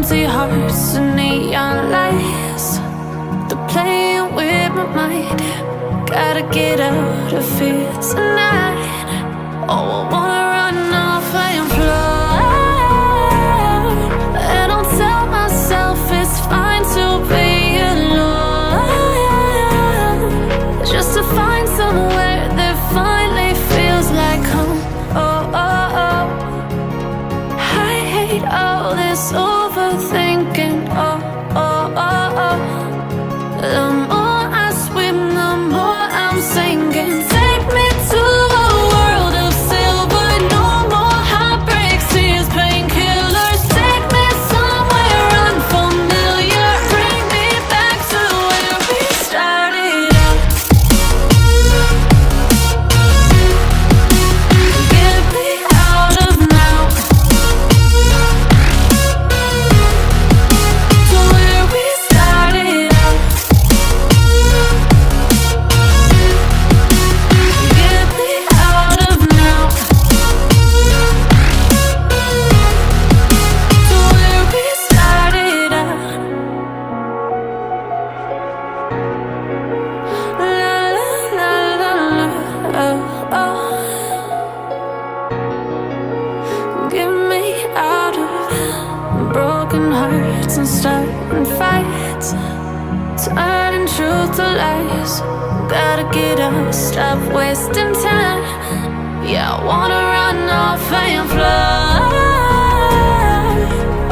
Empty hearts and neon lights, they're playing with my mind. Gotta get out of here tonight. Oh, I wanna run off and fly. And I'll tell myself it's fine to be alone, just to find somewhere that finally feels like home. Oh, oh, oh. I hate all this overthinking. Oh, oh, oh, oh. The more I swim, the more I'm sinking. Take me to a world of silver. No more heartbreaks, tears, painkillers. Take me somewhere unfamiliar. Bring me back to where we started out. Get me out of now, to where we started out. Get me out of now, to where we started out. La la la la la, oh, oh. Get me out of broken hearts and starting fights, turning truth to lies. Gotta get up, stop wasting time. Yeah, I wanna run off and fly.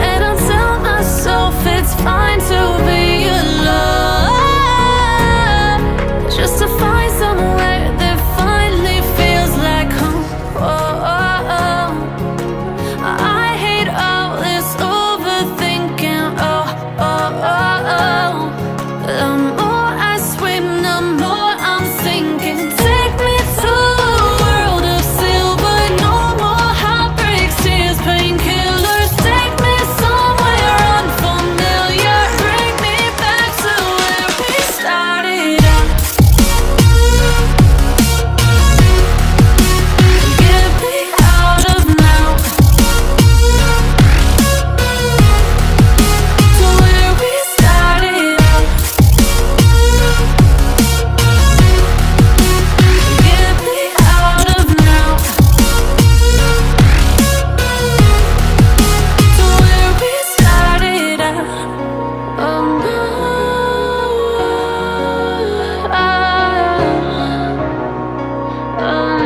And I'll tell myself it's fine to be alone, just to find somewhere that finally feels like home. Oh, oh, oh. I hate all this overthinking. Oh, oh, oh, oh. The more I swim, the more I'm sinking. Take me to a world of silver. No more heartbreaks, tears, painkillers. Take me somewhere unfamiliar. Bring me back to where we started out. Get me out of now, to where we started out. Get me out of now, to where we started out. Oh no, oh,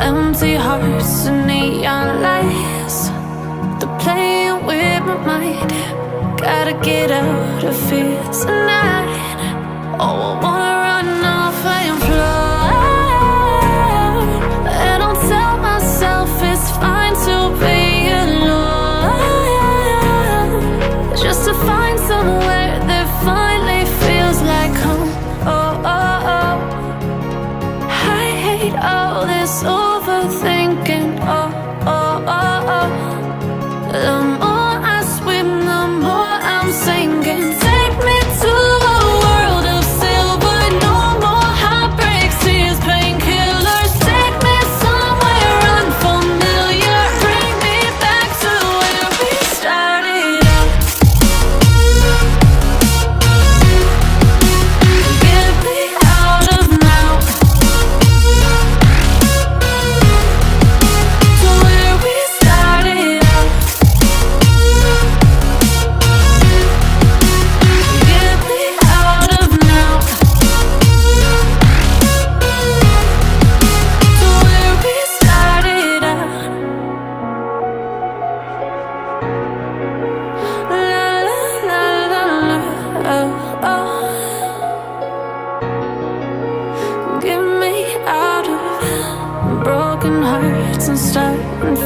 empty hearts and neon lights, they're playing with my mind. Gotta get out of here tonight. Oh, I wanna run off and fly. And I'll tell myself it's fine to be alone, just to find somewhere that finally feels like home. Oh, oh, oh. I hate all this overthinking. Oh, oh, oh, oh. The more I swim, the more I'm sinking. Take me to a world of silver.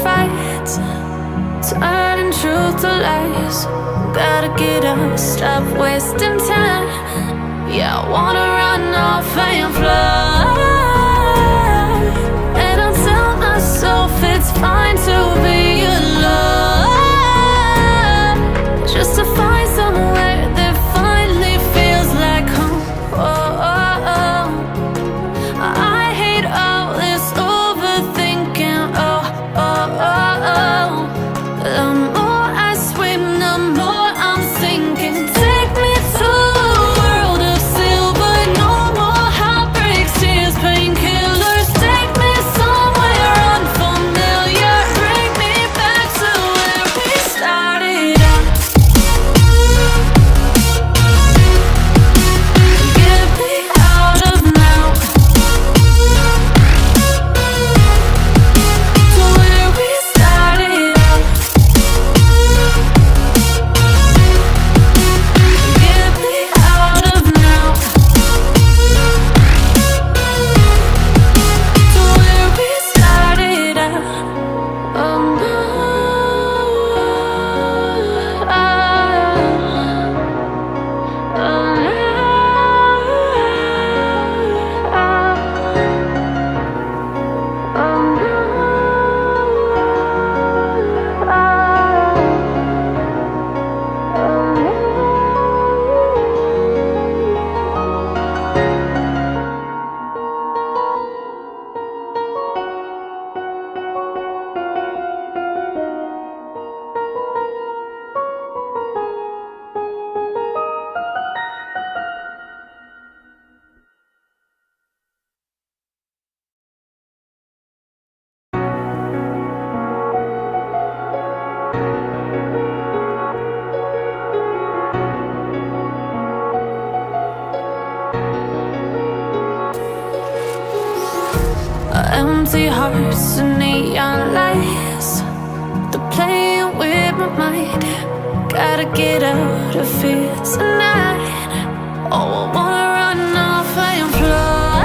fights, turning truth to lies. Gotta get up, stop wasting time. Yeah, I wanna run off and fly. And I tell myself it's fine to be alone, just to find somewhere that finally feels like home. Oh, oh, oh. I hate all this overthinking. Oh, oh, oh, oh. The more I swim, the more I'm sinking. Take me to a world of silver. No more heartbreaks, tears, painkillers. Take me somewhere unfamiliar. Bring me back to where we started out. Get me out of now, to where we started out. Get me out of now, to where we started out. Oh no, empty hearts and neon lights, they're playing with my mind. Gotta get out of here tonight. Oh, I wanna run off and fly.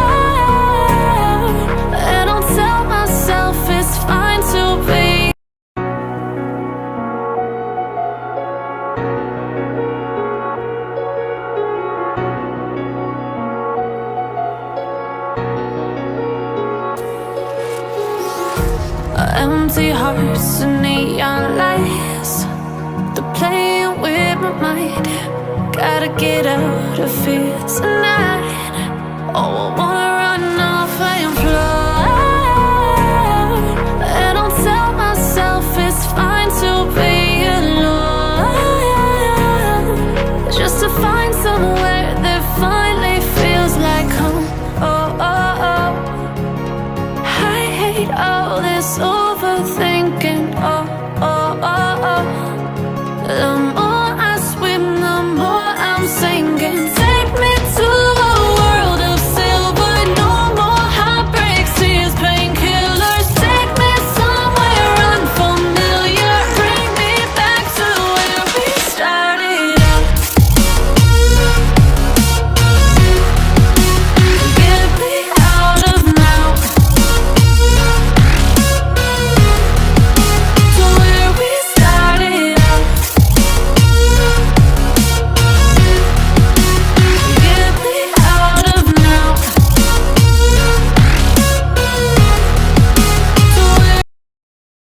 And I'll tell myself it's fine to be. Empty hearts and neon lights, they're playing with my mind. Gotta get out of here tonight. Oh, I wanna